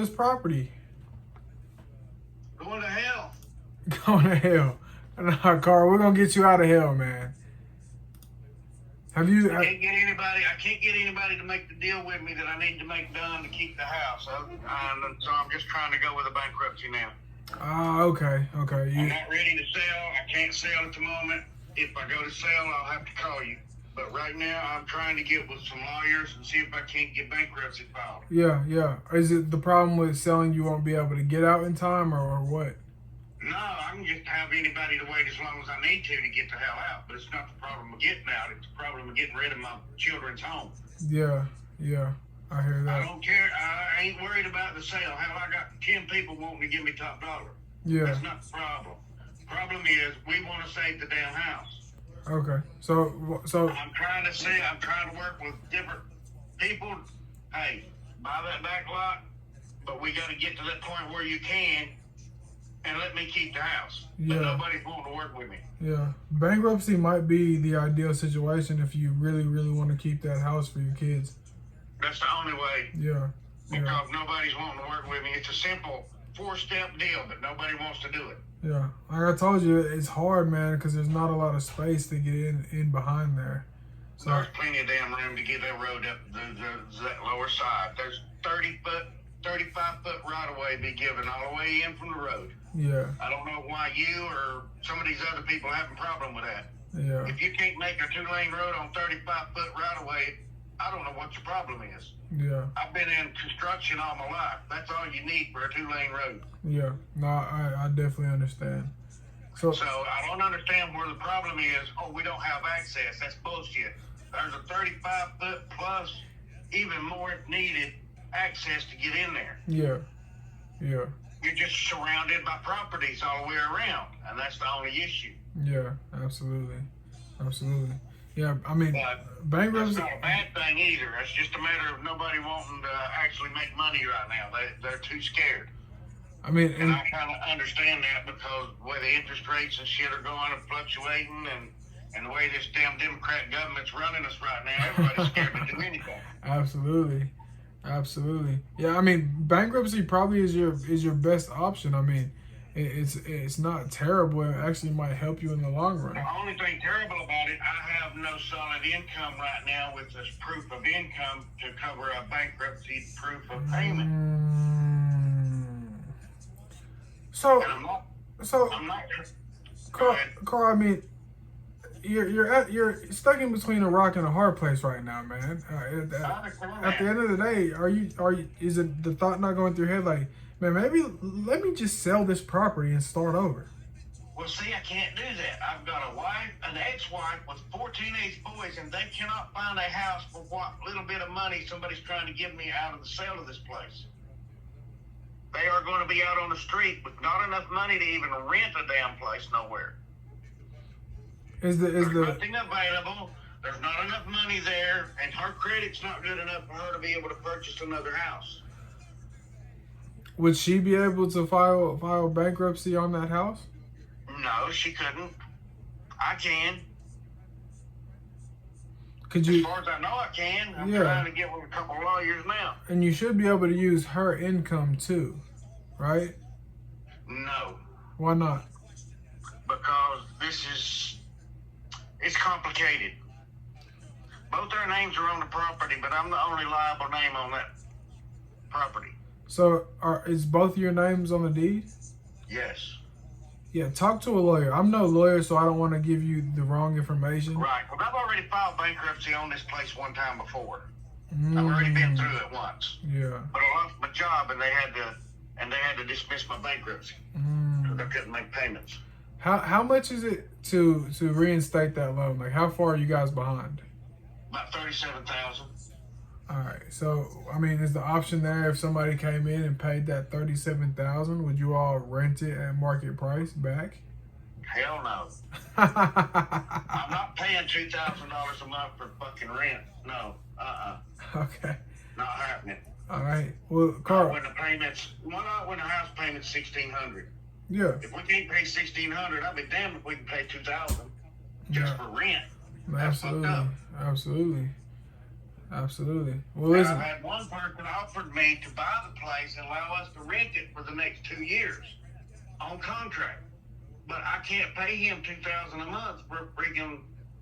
this property? Going to hell. Going to hell. Nah, Carl, we're gonna get you out of hell, man. Have you? I can't get anybody to make the deal with me that I need to make done to keep the house. So I'm just trying to go with a bankruptcy now. Okay. I'm not ready to sell. I can't sell at the moment. If I go to sell, I'll have to call you. But right now, I'm trying to get with some lawyers and see if I can't get bankruptcy filed. Yeah. Is it the problem with selling? You won't be able to get out in time, or what? No, I can just have anybody to wait as long as I need to get the hell out. But it's not the problem of getting out. It's the problem of getting rid of my children's home. Yeah. I hear that. I don't care. I ain't worried about the sale. Hell, I got 10 people wanting to give me top dollar. Yeah. That's not the problem. The problem is we want to save the damn house. Okay. So I'm trying to work with different people. Hey, buy that back lot, but we got to get to that point where you can. And let me keep the house. Yeah. But nobody's wanting to work with me. Yeah. Bankruptcy might be the ideal situation if you really, really want to keep that house for your kids. That's the only way. Yeah. Because nobody's wanting to work with me. It's a simple 4-step deal, but nobody wants to do it. Yeah. Like I told you, it's hard, man, because there's not a lot of space to get in behind there. So there's plenty of damn room to get that road up that lower side. There's 35-foot right-of-way be given all the way in from the road. Yeah. I don't know why you or some of these other people have a problem with that. Yeah. If you can't make a 2-lane road on 35-foot right-of-way, I don't know what your problem is. Yeah. I've been in construction all my life. That's all you need for a 2-lane road. Yeah. No, I definitely understand. So I don't understand where the problem is. Oh, we don't have access. That's bullshit. There's a 35-foot plus, even more if needed, access to get in there. Yeah. You're just surrounded by properties all the way around, and that's the only issue. Yeah, absolutely. Yeah, I mean, bankruptcy. That's not a bad thing either. It's just a matter of nobody wanting to actually make money right now. They're too scared. I mean, and I kind of understand that because the way the interest rates and shit are going and fluctuating, and the way this damn Democrat government's running us right now, everybody's scared to do anything. Absolutely. Yeah, I mean, bankruptcy probably is your best option. I mean, it's not terrible. It actually might help you in the long run. The only thing terrible about it, I have no solid income right now with this proof of income to cover a bankruptcy proof of payment. I'm not. Carl, I mean, you're stuck in between a rock and a hard place right now, man. At the end of the day, is it the thought not going through your head like, man, maybe let me just sell this property and start over? Well, see, I can't do that. I've got a wife, an ex-wife with 4 teenage boys, and they cannot find a house for what little bit of money somebody's trying to give me out of the sale of this place. They are going to be out on the street with not enough money to even rent a damn place nowhere. There's nothing available. There's not enough money there, and her credit's not good enough for her to be able to purchase another house. Would she be able to file bankruptcy on that house? No, she couldn't. I can. Could you? As far as I know, I can. I'm trying to get with a couple of lawyers now. And you should be able to use her income too, right? No. Why not? Because it's complicated. Both their names are on the property, but I'm the only liable name on that property. So is both your names on the deed? Yes. Yeah, talk to a lawyer. I'm no lawyer, so I don't want to give you the wrong information. Right. Well, I've already filed bankruptcy on this place one time before. I've already been through it once. Yeah. But I lost my job, and they had to dismiss my bankruptcy because I couldn't make payments. How much is it to reinstate that loan? Like, how far are you guys behind? About $37,000. All right. So, I mean, is the option there if somebody came in and paid that $37,000? Would you all rent it at market price back? Hell no. I'm not paying $2,000 a month for fucking rent. No. Okay. Not happening. All right. Well, Carl. When the house payment's $1,600. Yeah. If we can't pay $1,600, I'll be damned if we can pay $2,000 just for rent. That's fucked up. Absolutely. Absolutely. Well, Now, listen. I had one person offered me to buy the place and allow us to rent it for the next 2 years on contract. But I can't pay him $2,000 a month for freaking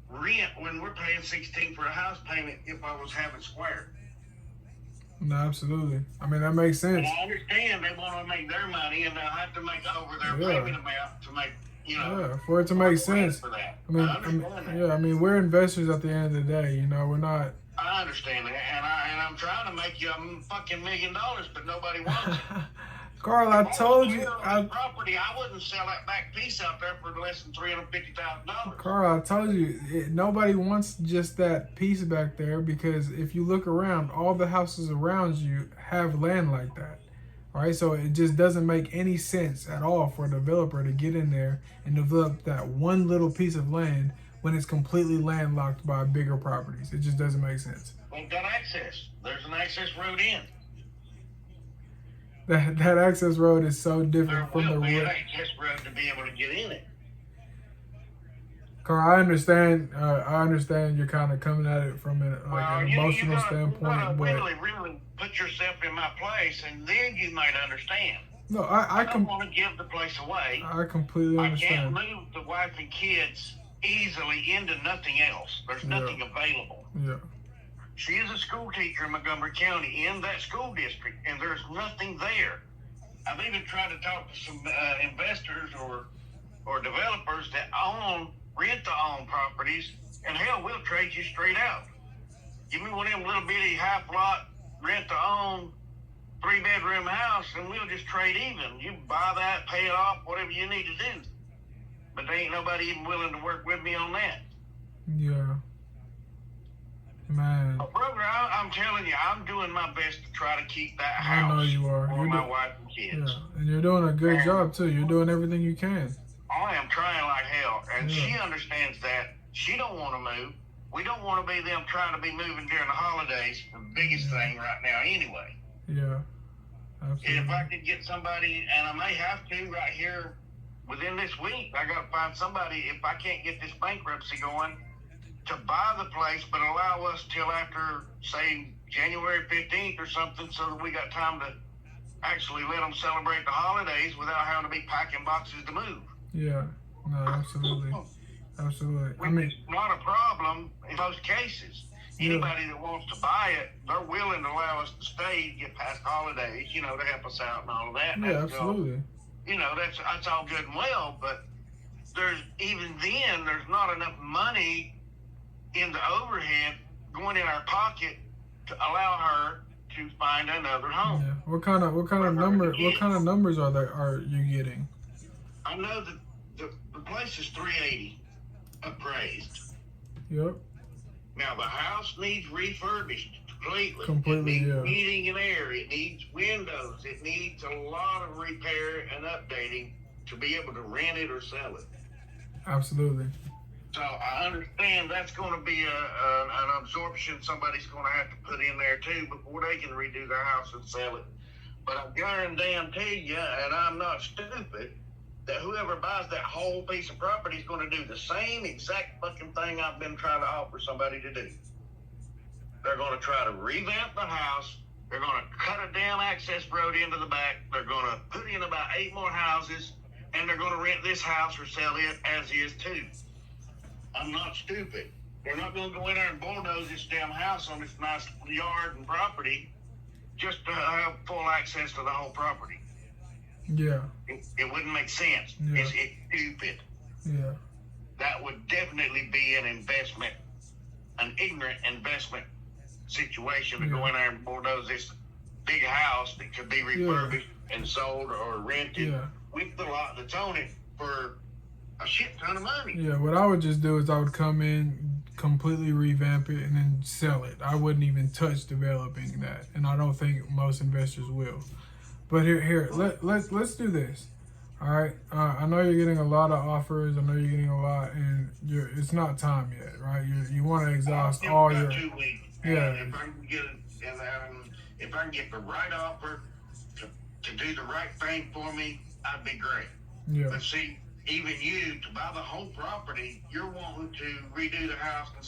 rent when we're paying 16 for a house payment if I was having square. No, absolutely. I mean, that makes And sense. I understand they want to make their money and they'll have to make over their Yeah. payment amount to make, Yeah, for it to make sense. For that. I mean, yeah, I mean, we're investors at the end of the day. You know, we're not. I understand that, and I'm trying to make you a fucking $1 million, but nobody wants it. Carl, I told you. Property, I wouldn't sell that back piece out there for less than $350,000. Carl, I told you, nobody wants just that piece back there because if you look around, all the houses around you have land like that. All right, so it just doesn't make any sense at all for a developer to get in there and develop that one little piece of land when it's completely landlocked by bigger properties. It just doesn't make sense. They've got access. There's an access road in. That access road is so different from the road. Access road to be able to get in it. Carl, I understand. I understand you're kind of coming at it from an emotional standpoint, you but really put yourself in my place, and then you might understand. No, I don't want to give the place away. I completely understand. I can't move the wife and kids easily into nothing else. There's nothing available. Yeah. She is a school teacher in Montgomery County in that school district, and there's nothing there. I've even tried to talk to some investors or developers that rent-to-own properties, and hell, we'll trade you straight out. Give me one of them little bitty half-lot rent-to-own 3-bedroom house, and we'll just trade even. You buy that, pay it off, whatever you need to do. But there ain't nobody even willing to work with me on that. Yeah. Man. Brother, I'm telling you, I'm doing my best to try to keep that house. I know you are. For my wife and kids. Yeah, and you're doing a good job too. You're doing everything you can. I am trying like hell, and she understands that. She don't want to move. We don't want to be them trying to be moving during the holidays. The biggest thing right now, anyway. Yeah, absolutely. If I could get somebody, and I may have to right here within this week, I got to find somebody. If I can't get this bankruptcy going, to buy the place, but allow us till after, say, January 15th or something, so that we got time to actually let them celebrate the holidays without having to be packing boxes to move. Yeah, no, absolutely. Absolutely. I mean, it's not a problem in most cases. Anybody that wants to buy it, they're willing to allow us to stay, get past holidays, to help us out and all of that. Yeah, absolutely. That's all good and well, but there's not enough money in the overhead going in our pocket to allow her to find another home. Yeah. What kind of numbers are you getting? I know that the place is 380 appraised. Yep. Now the house needs refurbished completely. Completely, it needs heating and air. It needs windows. It needs a lot of repair and updating to be able to rent it or sell it. Absolutely. So I understand that's going to be an absorption somebody's going to have to put in there too before they can redo their house and sell it. But I guarantee you, and I'm not stupid, that whoever buys that whole piece of property is going to do the same exact fucking thing I've been trying to offer somebody to do. They're going to try to revamp the house. They're going to cut a damn access road into the back. They're going to put in about 8 more houses, and they're going to rent this house or sell it as is too. I'm not stupid. They're not going to go in there and bulldoze this damn house on this nice yard and property just to have full access to the whole property. Yeah. It wouldn't make sense. Yeah. It's stupid. Yeah. That would definitely be an investment, an ignorant investment situation to go in there and bulldoze this big house that could be refurbished and sold or rented with the lot that's on it for a shit ton of money. Yeah, what I would just do is I would come in, completely revamp it, and then sell it. I wouldn't even touch developing that, and I don't think most investors will. But let's do this. All right, I know you're getting a lot of offers. I know you're getting a lot, and it's not time yet, right? You want to exhaust all your 2 weeks. Yeah. If I can get the right offer to do the right thing for me, I'd be great. Yeah. But see, even you, to buy the whole property, you're wanting to redo the house and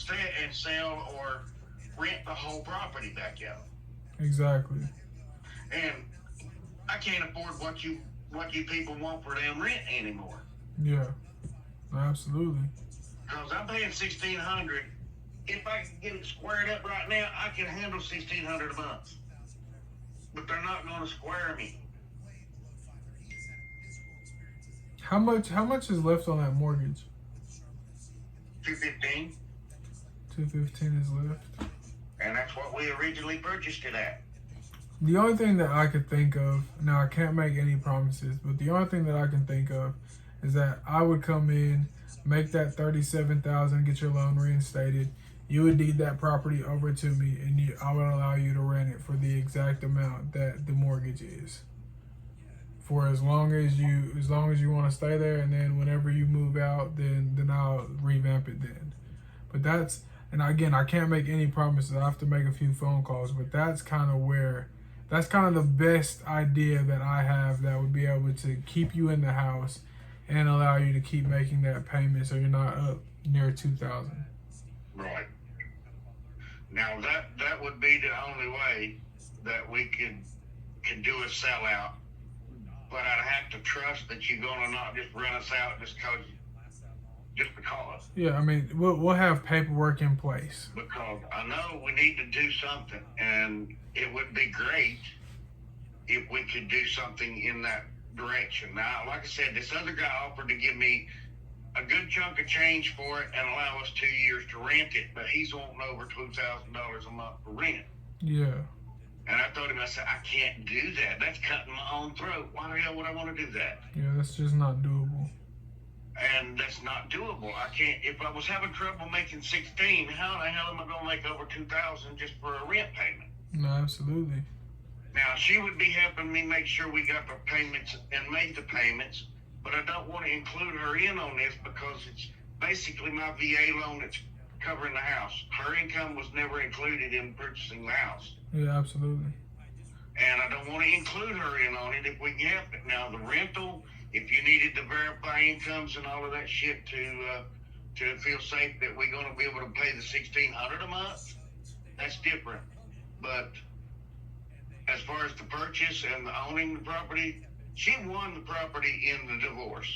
sell rent the whole property back out. Exactly. And I can't afford what you people want for damn rent anymore. Yeah. Absolutely. Because I'm paying $1,600. If I can get it squared up right now, I can handle $1,600 a month. But they're not going to square me. How much is left on that mortgage? $215. $215 is left. And that's what we originally purchased it at. The only thing that I could think of, now I can't make any promises, but the only thing that I can think of is that I would come in, make that $37,000, get your loan reinstated. You would deed that property over to me, and I would allow you to rent it for the exact amount that the mortgage is. For as long as you want to stay there, and then whenever you move out, then I'll revamp it then. But that's, and again, I can't make any promises. I have to make a few phone calls, but that's kind of the best idea that I have that would be able to keep you in the house and allow you to keep making that payment so you're not up near $2,000. Right. Now that would be the only way that we could do a sellout. But I'd have to trust that you're gonna not just run us out just because. Yeah, I mean, we'll have paperwork in place. Because I know we need to do something, and it would be great if we could do something in that direction. Now, like I said, this other guy offered to give me a good chunk of change for it and allow us 2 years to rent it, but he's wanting over $2,000 a month for rent. Yeah. And I told him, I said, I can't do that. That's cutting my own throat. Why the hell would I want to do that? Yeah, that's just not doable. And that's not doable. I can't. If I was having trouble making 16, how the hell am I going to make over 2,000 just for a rent payment? No, absolutely. Now, she would be helping me make sure we got the payments and made the payments, but I don't want to include her in on this because it's basically my VA loan that's covering the house. Her income was never included in purchasing the house. Yeah, absolutely. And I don't want to include her in on it if we can help it. Now, the rental, if you needed to verify incomes and all of that shit to feel safe that we're going to be able to pay the $1,600 a month, that's different. But as far as the purchase and the owning the property, she won the property in the divorce.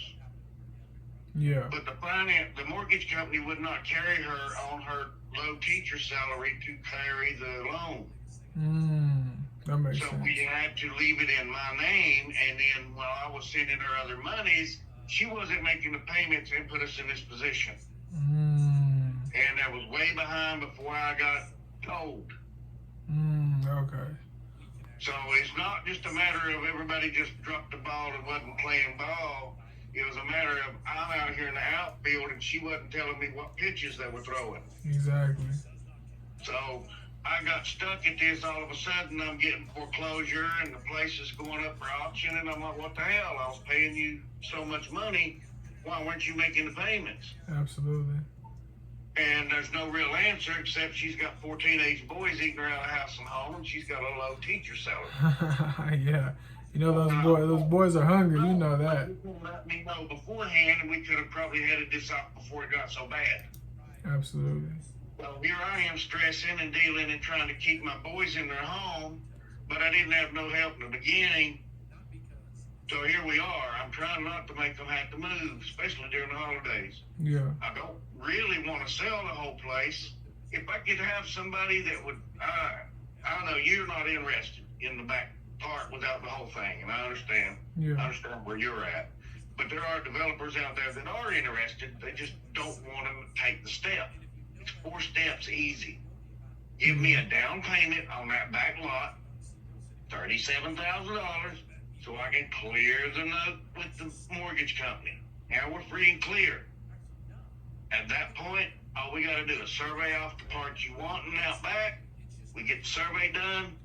Yeah. But the mortgage company would not carry her on her low teacher salary to carry the loan. That makes So sense. we had to leave it in my name, and then while I was sending her other monies, she wasn't making the payments and put us in this position. And that was way behind before I got told. Okay. So it's not just a matter of everybody just dropped the ball and wasn't playing ball. It was a matter of I'm out here in the outfield and she wasn't telling me what pitches they were throwing. Exactly. So I got stuck at this. All of a sudden I'm getting foreclosure and the place is going up for auction, and I'm like, what the hell? I was paying you so much money. Why weren't you making the payments? Absolutely. And there's no real answer except she's got 4 teenage boys eating her out of house and home, and she's got a low teacher salary. Yeah. You know those boys are hungry. You know that. Let me know beforehand, and we could have probably headed this off before it got so bad. Absolutely. Well, here I am stressing and dealing and trying to keep my boys in their home, but I didn't have no help in the beginning. So here we are. I'm trying not to make them have to move, especially during the holidays. Yeah. I don't really want to sell the whole place. If I could have somebody that would, I know you're not interested in the back part without the whole thing, and I understand. Yeah. I understand where you're at. But there are developers out there that are interested. They just don't want them to take the step. It's 4 steps easy. Give me a down payment on that back lot, $37,000, so I can clear the note with the mortgage company. Now we're free and clear. At that point, all we got to do is survey off the parts you want and out back. We get the survey done.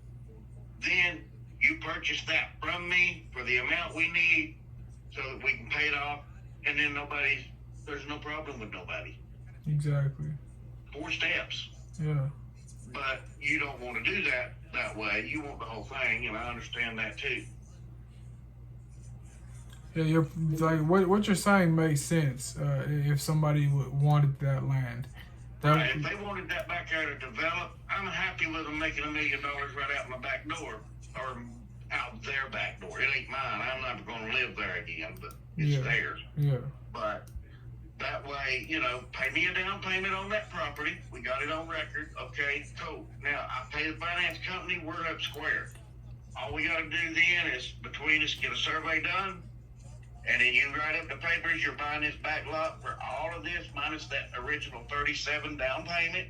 Then you purchase that from me for the amount we need so that we can pay it off. And then there's no problem with nobody. Exactly. 4 steps. Yeah. But you don't want to do that way. You want the whole thing, and I understand that too. Yeah, you're like what you're saying makes sense. If somebody wanted that land, Right, if they wanted that back there to develop, I'm happy with them making $1 million right out my back door, or out their back door. It ain't mine. I'm never going to live there again, but it's theirs. Yeah. But that way, you know, pay me a down payment on that property. We got it on record. Okay, cool. Now, I pay the finance company. We're up square. All we got to do then is, between us, get a survey done. And then you write up the papers, you're buying this back lot for all of this, minus that original 37 down payment.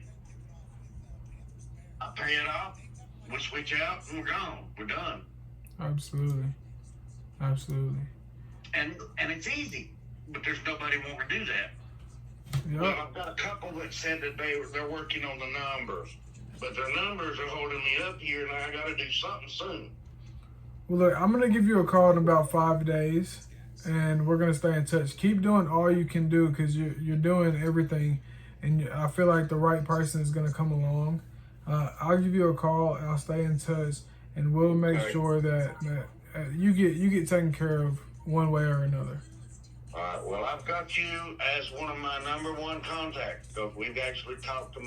I pay it off, we switch out, and we're gone. We're done. Absolutely. Absolutely. And it's easy, but there's nobody wanting to do that. Yep. Well, I've got a couple that said that they're working on the numbers, but their numbers are holding me up here, and I got to do something soon. Well, look, I'm going to give you a call in about 5 days. And we're gonna stay in touch. Keep doing all you can do, because you're doing everything, and I feel like the right person is gonna come along. I'll give you a call. I'll stay in touch, and we'll make sure that you get taken care of one way or another. All right. Well, I've got you as one of my #1 contacts, because we've actually talked to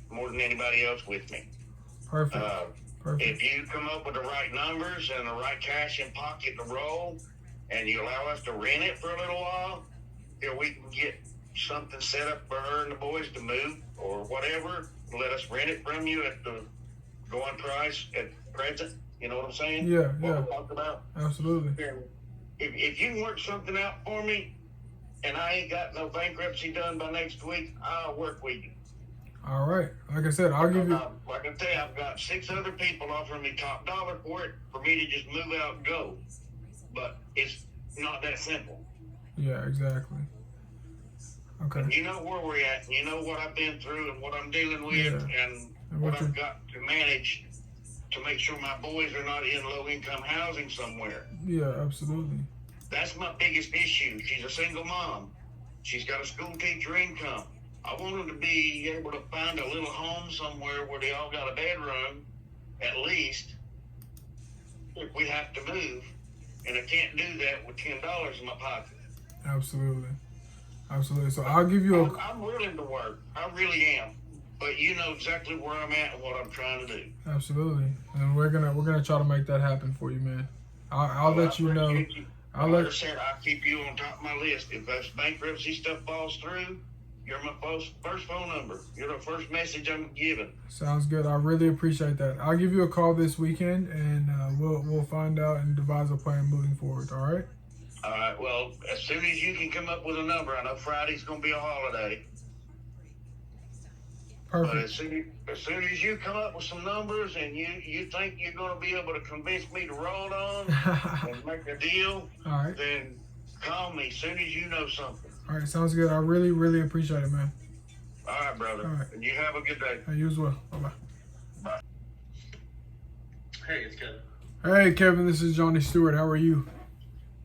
more than anybody else with me. Perfect. Perfect. If you come up with the right numbers and the right cash in pocket to roll, and you allow us to rent it for a little while, till we can get something set up for her and the boys to move or whatever, let us rent it from you at the going price at present. You know what I'm saying? Yeah, what we talked about? Absolutely. If you can work something out for me, and I ain't got no bankruptcy done by next week, I'll work with you. All right. Like I said, I'll give you... Like I tell you, I've got 6 other people offering me top dollar for it, for me to just move out and go. But it's not that simple. Yeah, exactly. Okay. And you know where we're at, and you know what I've been through and what I'm dealing with, and what I've got to manage to make sure my boys are not in low-income housing somewhere. Yeah, absolutely. That's my biggest issue. She's a single mom. She's got a school teacher income. I want them to be able to find a little home somewhere where they all got a bedroom, at least, if we have to move. And I can't do that with $10 in my pocket. Absolutely. Absolutely. So I'll give you I'm willing to work. I really am. But you know exactly where I'm at and what I'm trying to do. Absolutely. And we're gonna try to make that happen for you, man. I'll let you know. Like I said, I'll keep you on top of my list. If that bankruptcy stuff falls through, you're my first phone number. You're the first message I'm giving. Sounds good. I really appreciate that. I'll give you a call this weekend, and we'll find out and devise a plan moving forward. All right. All right. Well, as soon as you can come up with a number, I know Friday's going to be a holiday. Perfect. But as soon as you come up with some numbers and you think you're going to be able to convince me to roll on and make a deal, all right, then call me as soon as you know something. All right, sounds good. I really, really appreciate it, man. All right, brother. All right. And you have a good day. You as well. Bye-bye. Bye. Hey, it's Kevin. Hey, Kevin, this is Johnny Stewart. How are you?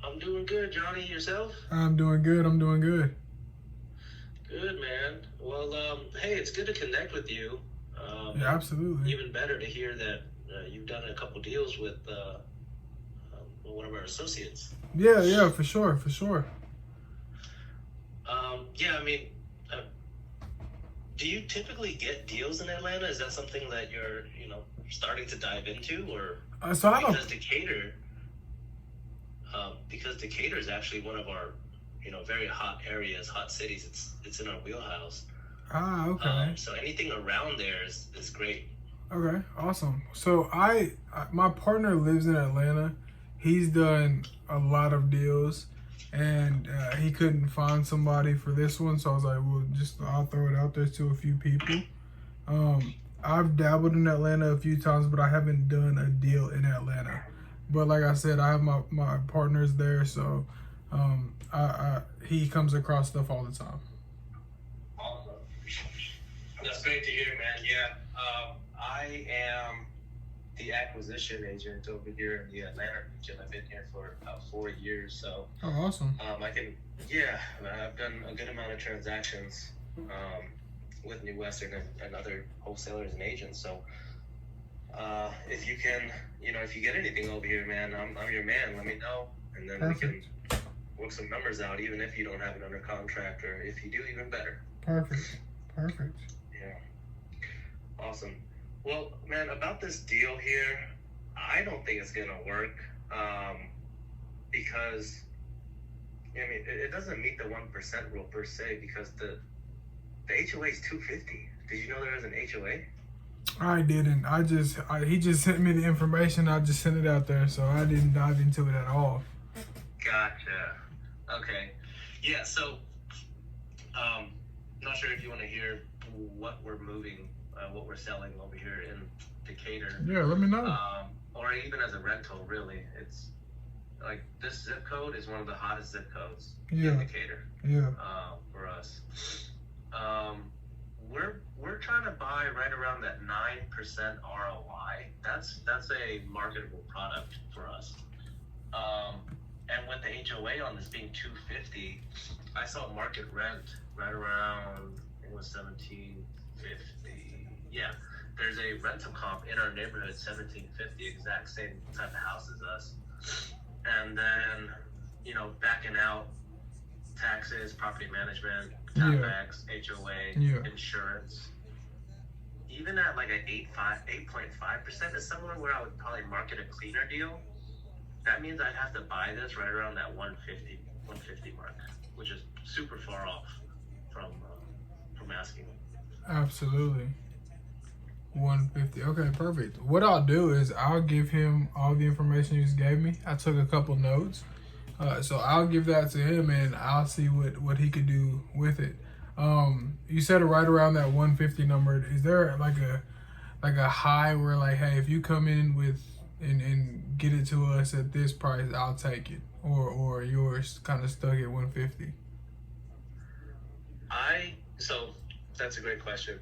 I'm doing good, Johnny. Yourself? I'm doing good. Good, man. Well, hey, it's good to connect with you. Yeah, absolutely. Even better to hear that you've done a couple deals with one of our associates. Yeah, for sure. Yeah, I mean, do you typically get deals in Atlanta? Is that something that you're, starting to dive into, or because Decatur is actually one of our, very hot areas, hot cities. It's in our wheelhouse. Ah, okay. So anything around there is great. Okay, awesome. So my partner lives in Atlanta. He's done a lot of deals, and he couldn't find somebody for this one. So I was like, well, I'll throw it out there to a few people. I've dabbled in Atlanta a few times, but I haven't done a deal in Atlanta. But like I said, I have my partners there, so he comes across stuff all the time. Awesome. That's great to hear, man. Yeah, I am the acquisition agent over here in the Atlanta region. I've been here for about 4 years, so. Oh, awesome. I've done a good amount of transactions with New Western and other wholesalers and agents. So, if you can, if you get anything over here, man, I'm your man. Let me know, and then Perfect. We can work some numbers out, even if you don't have it under contract, or if you do, even better. Perfect. Awesome. Well, man, about this deal here, I don't think it's gonna work. Because I mean, it doesn't meet the 1% rule per se, because the HOA is $250. Did you know there was an HOA? I didn't. He just sent me the information. I just sent it out there, so I didn't dive into it at all. Gotcha. Okay. Yeah. So, not sure if you want to hear what we're moving, what we're selling over here in Decatur. Yeah, let me know. Or even as a rental, really, it's like this zip code is one of the hottest zip codes in Decatur. Yeah. For us. We're trying to buy right around that 9% ROI. That's a marketable product for us. And with the HOA on this being $250, I saw market rent right around, it was $1,750. Yeah, there's a rental comp in our neighborhood, $1,750, exact same type of house as us. And then, backing out taxes, property management, CapEx, HOA, insurance. Even at like an 8.5% is somewhere where I would probably market a cleaner deal. That means I'd have to buy this right around that 150 mark, which is super far off from asking. Absolutely. 150. Okay, perfect. What I'll do is I'll give him all the information you just gave me. I took a couple notes. So I'll give that to him and I'll see what he could do with it. You said right around that 150 number. Is there like a high where like, hey, if you come in with and get it to us at this price, I'll take it, or yours kind of stuck at 150? So that's a great question.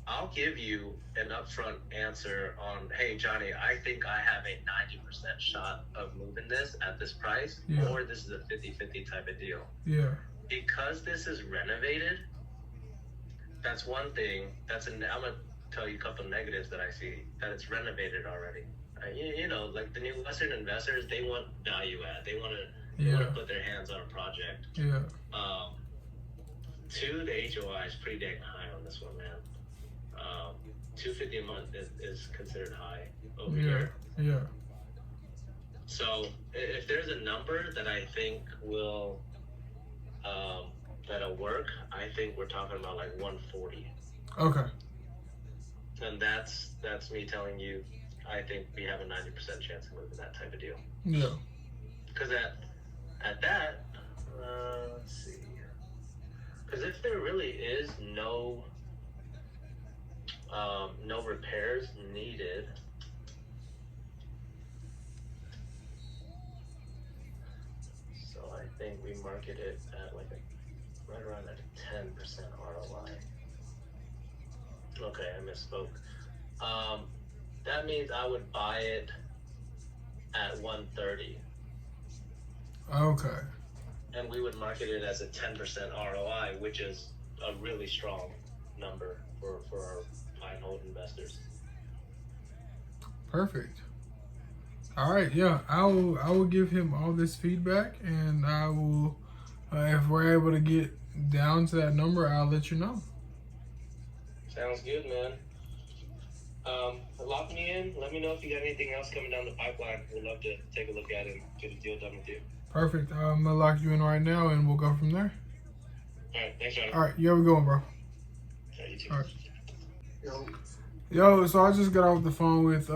I'll give you an upfront answer on, hey, Johnny, I think I have a 90% shot of moving this at this price, or this is a 50-50 type of deal. Yeah. Because this is renovated, that's one thing. I'm going to tell you a couple of negatives that I see, that it's renovated already. Like the new Western investors, they want value add. They want to put their hands on a project. Yeah. Two, the HOI is pretty dang high on this one, man. $250 a month is considered high over here. Yeah. So if there's a number that I think will that'll work, I think we're talking about like 140. Okay. And that's me telling you, I think we have a 90% chance of moving that type of deal. Yeah. Because at that, let's see. Because if there really is no repairs needed, so I think we market it at like right around that 10% ROI. Okay, I misspoke. That means I would buy it at 130. Okay. And we would market it as a 10% ROI, which is a really strong number for our buy and hold investors. Perfect. All right, yeah, I will give him all this feedback, and I will, if we're able to get down to that number, I'll let you know. Sounds good, man. Lock me in. Let me know if you got anything else coming down the pipeline. We'd love to take a look at it and get a deal done with you. Perfect. I'm gonna lock you in right now, and we'll go from there. All right, thanks, Johnny. All right, you have a good one, bro. Yeah, you too. All right. Yo, so I just got off the phone with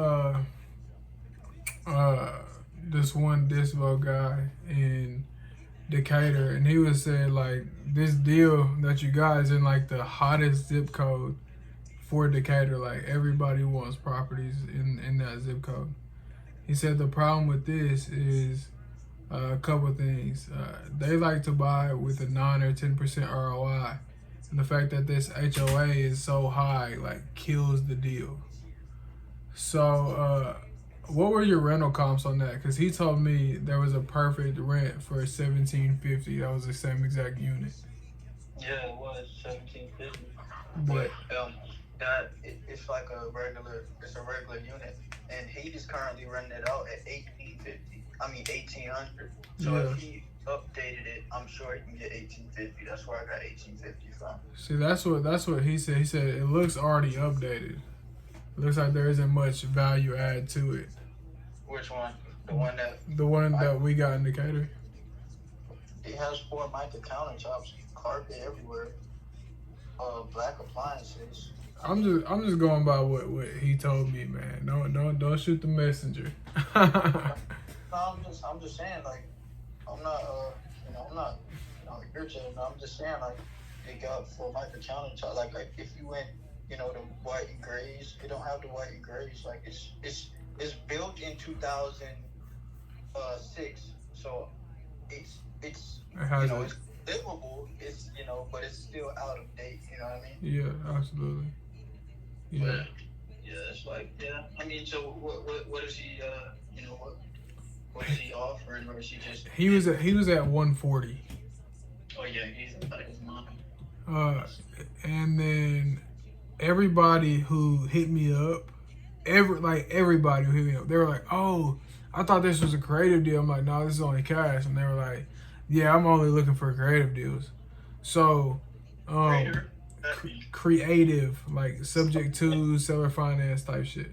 this one Dispo guy in Decatur, and he was saying like this deal that you got is in like the hottest zip code for Decatur. Like everybody wants properties in that zip code. He said the problem with this is a couple things. They like to buy with a 9 or 10% ROI. And the fact that this HOA is so high, like, kills the deal. So, what were your rental comps on that? Because he told me there was a perfect rent for $1,750. That was the same exact unit. Yeah, it was $1,750. But it's like a regular unit, and he is currently renting it out at $1,800. So if he updated it, I'm sure he can get $1,850. That's where I got $1,850 from. See, that's what he said. He said it looks already updated. It looks like there isn't much value add to it. Which one? The one that The one that we got in Decatur. it has 4 mica countertops, carpet everywhere, black appliances. I'm just going by what he told me, man. Don't shoot the messenger. No, I'm just saying, like, I'm not, I'm not, irritated. No, I'm just saying, like, they got 4 mica countertops. Like, if you went, the white and grays, it don't have the white and grays. Like, it's built in 2006, so it's it has it's livable. It's but it's still out of date. You know what I mean? Yeah, absolutely. Yeah. But, yeah, it's like, yeah. I mean, so what is he? What is he offering, or is he just? He was at 140. Oh yeah, he's out of his mind. And then everybody who hit me up, everybody who hit me up, they were like, "Oh, I thought this was a creative deal." I'm like, "No, this is only cash." And they were like, "Yeah, I'm only looking for creative deals." So, creative, like subject to seller finance type shit.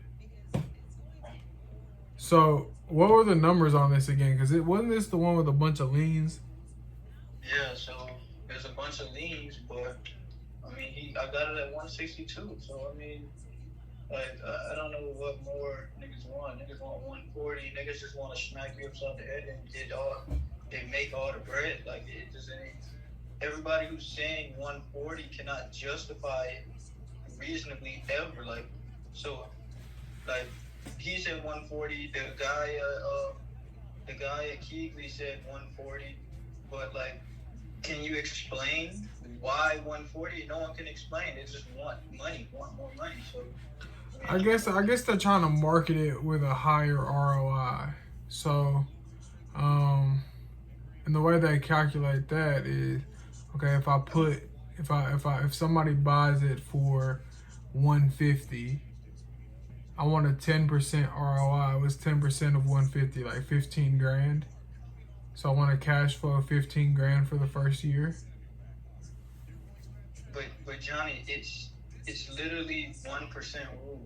So, what were the numbers on this again? Because it wasn't this the one with a bunch of liens. Yeah, so there's a bunch of liens, but I mean, I got it at 162. So I mean, like, I don't know what more niggas want. Niggas want 140. Niggas just want to smack you upside the head and they make all the bread. Like, it just ain't. Everybody who's saying 140 cannot justify it reasonably ever. Like, so, like, he said 140. The guy at Keegley said 140. But, like, can you explain why 140? No one can explain. They just want more money. So, I guess they're trying to market it with a higher ROI. So, and the way they calculate that is, okay, if somebody buys it for 150, I want a 10% ROI. What's 10% of 150? Like 15 grand. So I want a cash flow of 15 grand for the first year. But Johnny, it's literally 1% rule.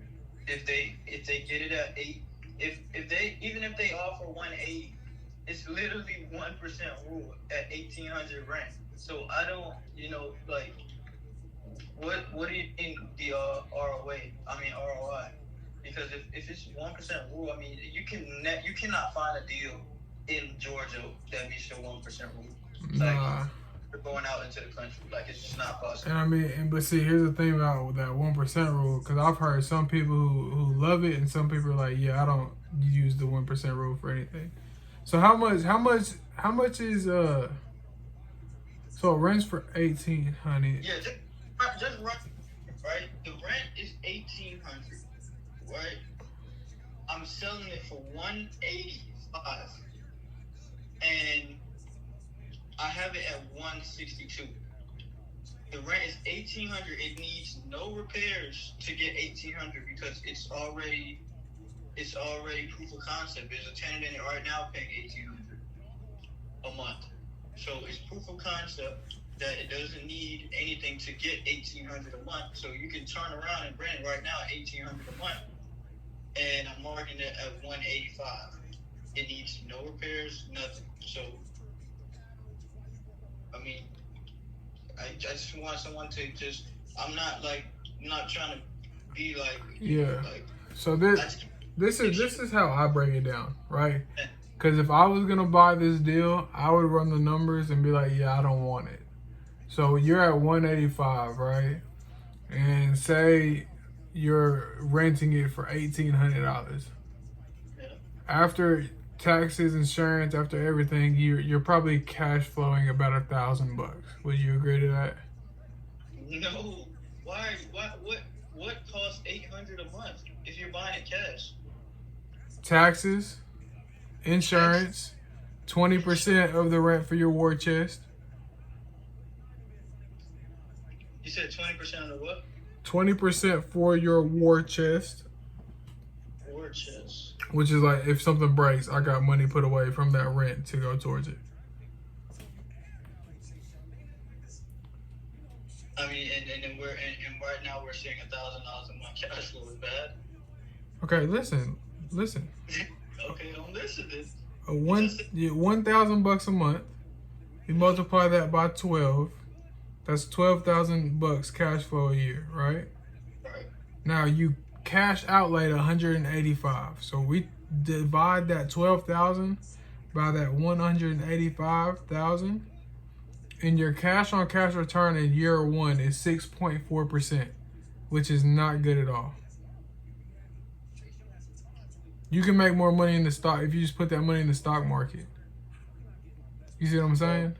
If they get it at 8, if they offer 180, it's literally 1% rule at 1,800 rent. So I don't, like, what do you think the ROI? Because if it's 1% rule, I mean, you cannot find a deal in Georgia that meets the 1% rule. Nah. Like, going out into the country, like, it's just not possible. And I mean, but see, here's the thing about that 1% rule, because I've heard some people who love it, and some people are like, yeah, I don't use the 1% rule for anything. So how much is so it rents for 1,800? Yeah, just run, right? The rent is 1,800, right? I'm selling it for 185, and I have it at 162. The rent is 1,800. It needs no repairs to get 1,800 because it's already proof of concept. There's a tenant in it right now paying 1,800 a month. So it's proof of concept that it doesn't need anything to get 1,800 a month. So you can turn around and rent it right now at 1,800 a month. And I'm marking it at 185. It needs no repairs, nothing. So, I mean, I just want someone to just. I'm not trying to be like. Yeah. Like, so this is how I break it down, right? Because if I was gonna buy this deal, I would run the numbers and be like, yeah, I don't want it. So you're at 185, right? And say you're renting it for $1,800. Yeah. After taxes, insurance, after everything, you're probably cash flowing about $1,000. Would you agree to that? No. Why? What costs $800 a month if you're buying it cash? Taxes, insurance, 20% of the rent for your war chest. You said 20% of the what? 20% for your war chest. War chest. Which is like, if something breaks, I got money put away from that rent to go towards it. I mean, and right now we're seeing $1,000 a month cash flow is bad. Okay, listen. Okay, I'm listening. 1,000 bucks a month. You multiply that by 12. That's 12,000 bucks cash flow a year, right? Right. Now you cash outlay 185. So we divide that 12,000 by that 185,000, and your cash on cash return in year one is 6.4%, which is not good at all. You can make more money in the stock if you just put that money in the stock market. You see what I'm saying?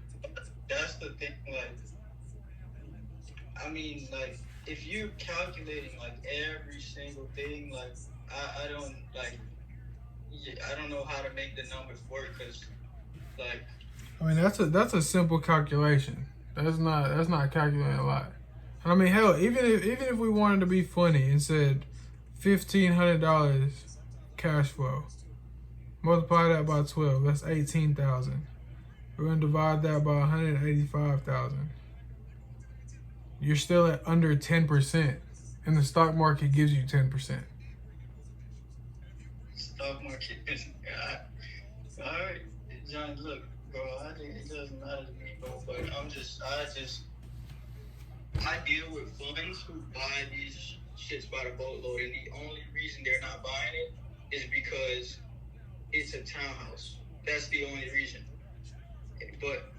That's the thing. Like, I mean, like, if you're calculating like every single thing, like, I don't like, I don't know how to make the numbers work because, like, I mean that's a simple calculation. That's not calculating a lot. And I mean, hell, even if we wanted to be funny and said $1,500 cash flow, multiply that by 12, that's 18,000. We're gonna divide that by 185,000. You're still at under 10%, and the stock market gives you 10%. stock market is all right, John. Look, bro, I think it doesn't matter to me, bro. But I deal with funds who buy these shits by the boatload, and the only reason they're not buying it is because it's a townhouse. That's the only reason. But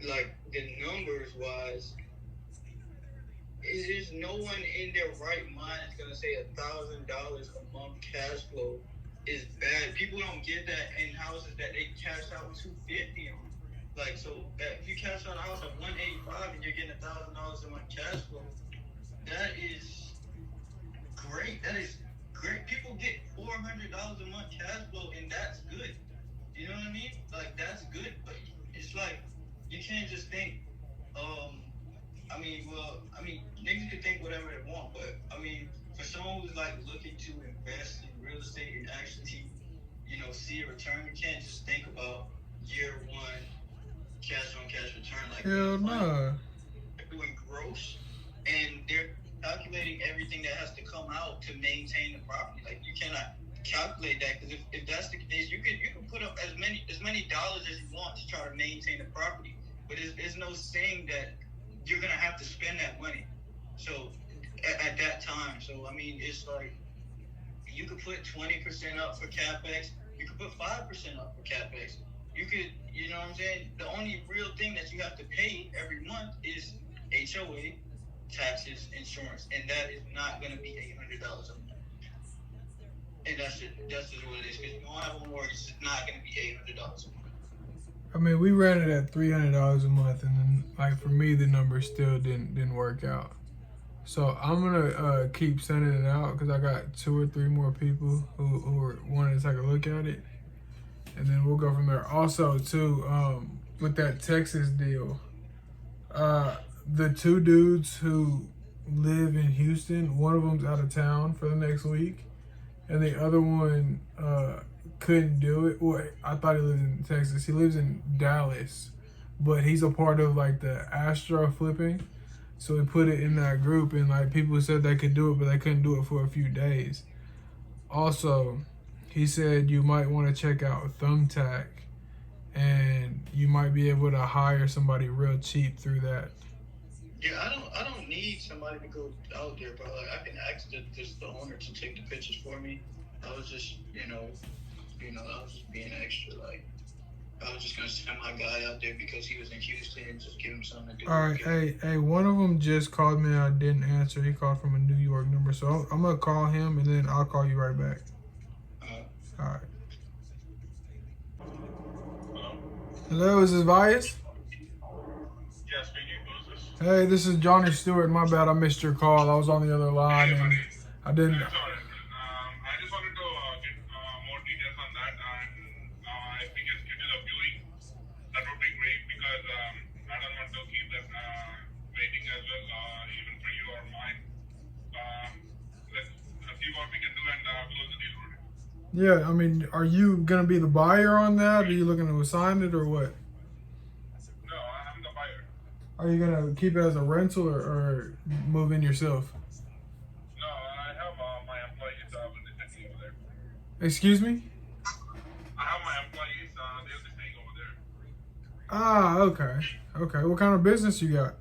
like the numbers wise, there's no one in their right mind is gonna say $1,000 a month cash flow is bad. People don't get that in houses that they cash out $250 on. Like, so if you cash out a house at 185 and you're getting $1,000 a month cash flow, that is great. That is great. People get $400 a month cash flow, and that's good. You know what I mean? Like, that's good. But it's like you can't just think. Niggas can think whatever they want, but I mean, for someone who's like looking to invest in real estate and actually, see a return, you can't just think about year one cash on cash return. Like, Hell no. They're doing gross, and they're calculating everything that has to come out to maintain the property. Like, you cannot calculate that because if that's the case, you can put up as many dollars as you want to try to maintain the property, but there's no saying that you're gonna have to spend that money. So at that time, so I mean, it's like you could put 20% up for capex, you could put 5% up for capex. You could, you know what I'm saying? The only real thing that you have to pay every month is HOA, taxes, insurance, and that is not gonna be $800 a month. And that's just what it is. Because you don't have a mortgage, it's not gonna be $800 a month. I mean, we ran it at $300 a month, and then, like, for me, the number still didn't work out. So I'm gonna keep sending it out because I got 2 or 3 more people who are wanting to take a look at it, and then we'll go from there. Also, too, with that Texas deal, the 2 dudes who live in Houston, one of them's out of town for the next week, and the other one couldn't do it. Well, I thought he lived in Texas. He lives in Dallas, but he's a part of like the Astro flipping. So we put it in that group, and like people said they could do it, but they couldn't do it for a few days. Also, he said you might want to check out Thumbtack, and you might be able to hire somebody real cheap through that. Yeah, I don't need somebody to go out there, bro. Like, I can ask the owner to take the pictures for me. I was just, I was just being extra. Like, I was just gonna send my guy out there because he was in Houston and just give him something to do. All right, hey, one of them just called me and I didn't answer. He called from a New York number, so I'm gonna call him and then I'll call you right back. All right. Hello, is this Vias? Yeah, speaking. Who's this? Hey, this is Johnny Stewart. My bad, I missed your call. I was on the other line and I didn't. That's all right. I just wanted to get more details on that, and if we can schedule a viewing, that would be great because I don't want to keep them waiting as well, even for you or mine. Let's see what we can do and close the deal. Yeah, I mean, are you gonna be the buyer on that? Are you looking to assign it or what? No, I'm the buyer. Are you gonna keep it as a rental or move in yourself? No, I have my employees with me. Excuse me? I have my employees. They'll be staying over there. Ah, okay. Okay. What kind of business you got?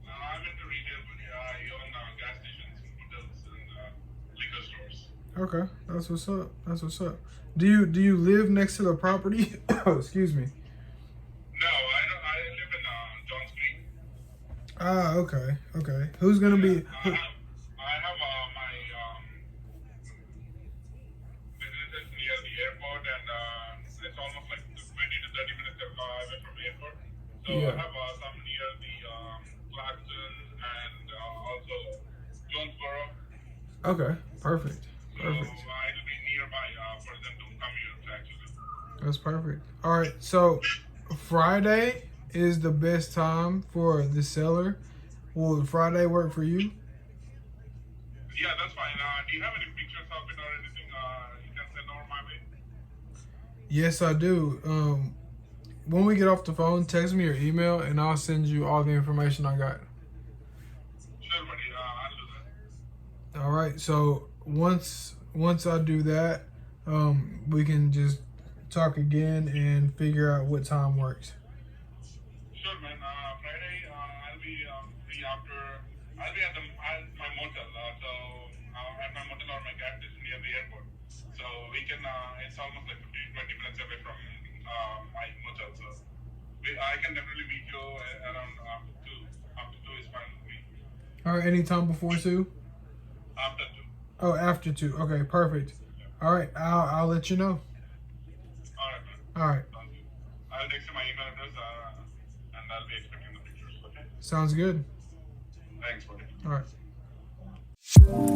I'm into retail, but I own gas stations, hotels, and liquor stores. Okay. That's what's up. That's what's up. Do you live next to the property? Oh, excuse me. No, I don't. I live in Johns Creek. Ah, okay. Okay. Who's gonna be I have my businesses near the airport, and it's almost like 20 to 30 minutes away from the airport. So I Yeah. have some near the Clarkson and also Jonesboro. Okay. Perfect. So Perfect. it'll be nearby for them to commute actually. That's perfect. All right. So Friday is the best time for the seller. Will Friday work for you? Yeah, that's fine. Do you have any pictures of it or anything you can send over my way? Yes, I do. When we get off the phone, text me your email and I'll send you all the information I got. Sure, buddy. I'll do that. All right. So once I do that, we can just talk again and figure out what time works. Sure, man. Friday, I'll be free after. I'll be at my motel. At my motel or my gas station near the airport. So we can. It's almost like 15, 20 minutes away from my motel. So I can definitely meet you around after two. After two is fine with me. All right. Anytime before 2? After two. Oh, after 2. Okay. Perfect. All right. I'll let you know. All right, man. All right. Sounds good. I'll text you my email address and I'll be expecting the pictures. Okay. Sounds good. Thanks, buddy. All right.